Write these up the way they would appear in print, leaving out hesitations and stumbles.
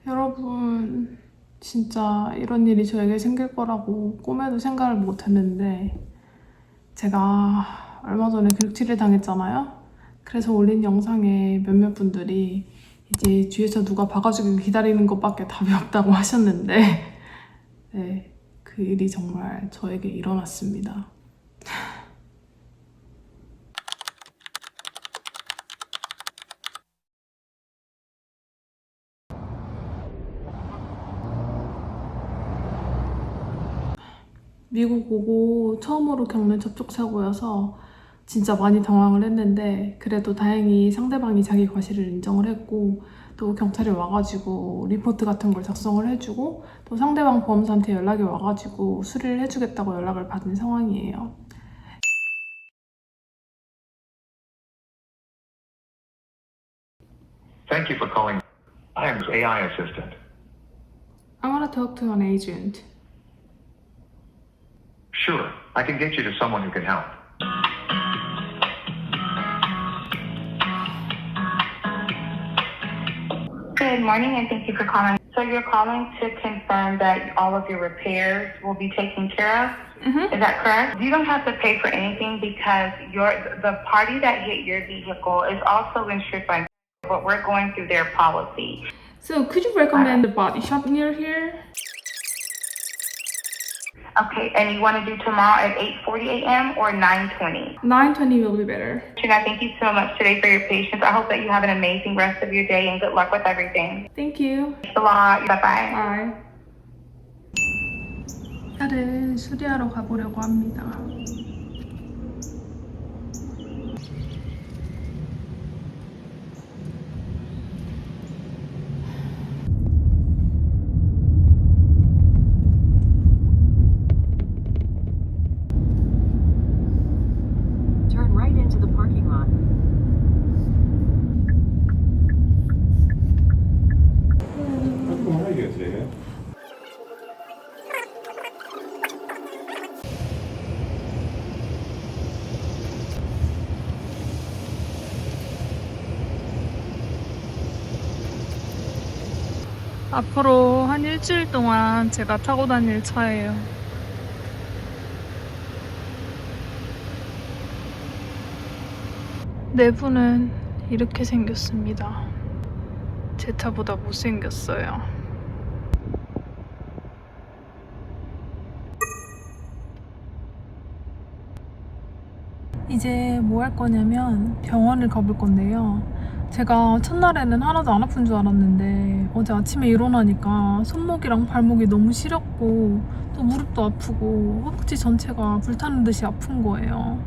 여러분, 진짜 이런 일이 저에게 생길 거라고 꿈에도 생각을 못 했는데, 제가 얼마 전에 교육치를 당했잖아요? 그래서 올린 영상에 몇몇 분들이 이제 뒤에서 누가 봐가지고 기다리는 것밖에 답이 없다고 하셨는데, 네, 그 일이 정말 저에게 일어났습니다. 미국 오고 처음으로 겪는 접촉사고여서 진짜 많이 당황을 했는데, 그래도 다행히 상대방이 자기 과실을 인정을 했고, 또 경찰이 와가지고 리포트 같은 걸 작성을 해주고, 또 상대방 보험사한테 연락이 와가지고 수리를 해주겠다고 연락을 받은 상황이에요. Thank you for calling. I am AI assistant. I want to talk to an agent. Sure, I can get you to someone who can help. Good morning, and thank you for calling. So you're calling to confirm that all of your repairs will be taken care of? Mm-hmm. Is that correct? You don't have to pay for anything because the party that hit your vehicle is also insured by, but we're going through their policy. So could you recommend a body shop near here? Okay, and you want to do tomorrow at 8:40 a.m. or 9:20? 9:20 will be better. Trina, thank you so much today for your patience. I hope that you have an amazing rest of your day and good luck with everything. Thank you. Thanks a lot. Bye-bye. Bye. 차를 수리하러 가보려고 합니다. Turn right into the parking lot. How are you today, man? 앞으로 한 일주일 동안 제가 타고 다닐 차예요. 내부는 이렇게 생겼습니다. 제 차보다 못생겼어요. 이제 뭐 할 거냐면 병원을 가볼 건데요. 제가 첫날에는 하나도 안 아픈 줄 알았는데 어제 아침에 일어나니까 손목이랑 발목이 너무 시렸고 또 무릎도 아프고 허벅지 전체가 불타는 듯이 아픈 거예요.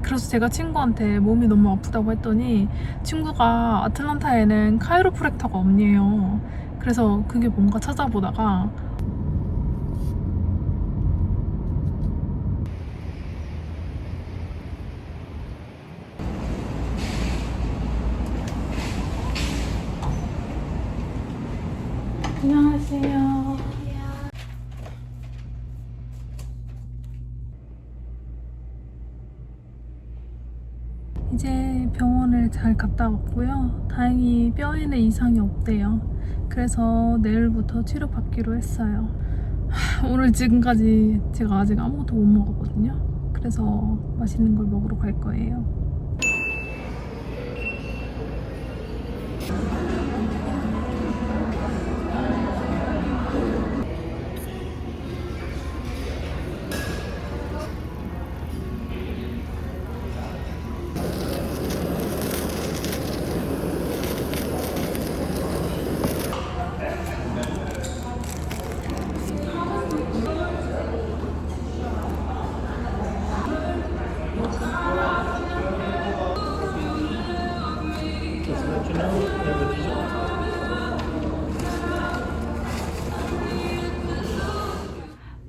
그래서 제가 친구한테 몸이 너무 아프다고 했더니 친구가 아틀란타에는 카이로프랙터가 없네요. 그래서 그게 뭔가 찾아보다가 안녕하세요. 이제 병원을 잘 갔다 왔고요. 다행히 뼈에는 이상이 없대요. 그래서 내일부터 치료받기로 했어요. 오늘 지금까지 제가 아직 아무것도 못 먹었거든요. 그래서 맛있는 걸 먹으러 갈 거예요.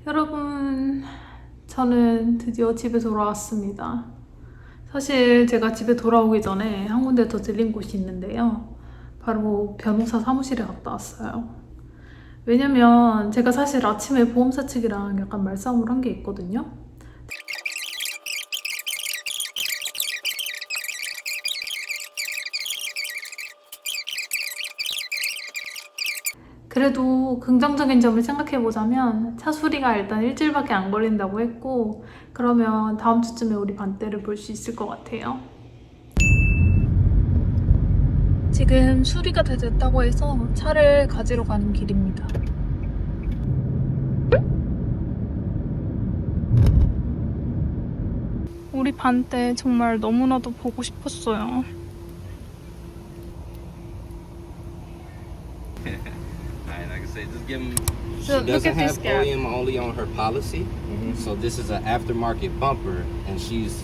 여러분, 저는 드디어 집에 돌아왔습니다. 사실 제가 집에 돌아오기 전에 한 군데 더 들린 곳이 있는데요. 바로 변호사 사무실에 갔다 왔어요. 왜냐면 제가 사실 아침에 보험사 측이랑 약간 말싸움을 한 게 있거든요. 그래도 긍정적인 점을 생각해보자면 차 수리가 일단 일주일밖에 안 걸린다고 했고 그러면 다음 주쯤에 우리 반대를 볼 수 있을 것 같아요. 지금 수리가 다 됐다고 해서 차를 가지러 가는 길입니다. 우리 반대 정말 너무나도 보고 싶었어요. Alright, like I said, just give them. So, She look doesn't at this have gap. OEM only on her policy, so this is an aftermarket bumper, and she's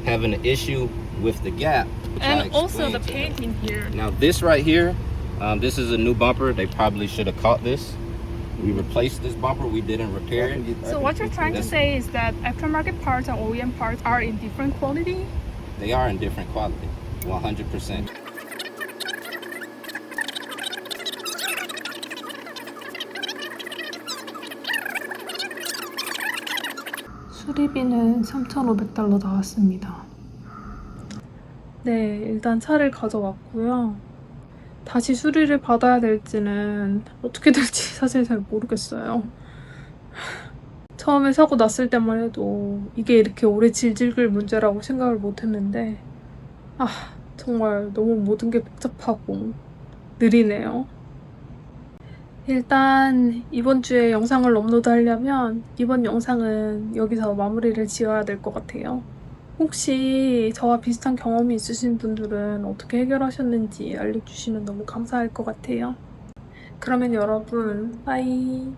having an issue with the gap. which I And also the explained to her. paint in here. Now this right here, this is a new bumper. They probably should have caught this. We replaced this bumper. We didn't repair it. So what you're trying to say is that aftermarket parts and OEM parts are in different quality? They are in different quality, 100%. 수리비는 3,500달러 나왔습니다. 네, 일단 차를 가져왔고요. 다시 수리를 받아야 될지는 어떻게 될지 사실 잘 모르겠어요. 처음에 사고 났을 때만 해도 이게 이렇게 오래 질질 끌 문제라고 생각을 못 했는데 정말 너무 모든 게 복잡하고 느리네요. 일단 이번 주에 영상을 업로드하려면 이번 영상은 여기서 마무리를 지어야 될 것 같아요. 혹시 저와 비슷한 경험이 있으신 분들은 어떻게 해결하셨는지 알려주시면 너무 감사할 것 같아요. 그러면 여러분, 빠이.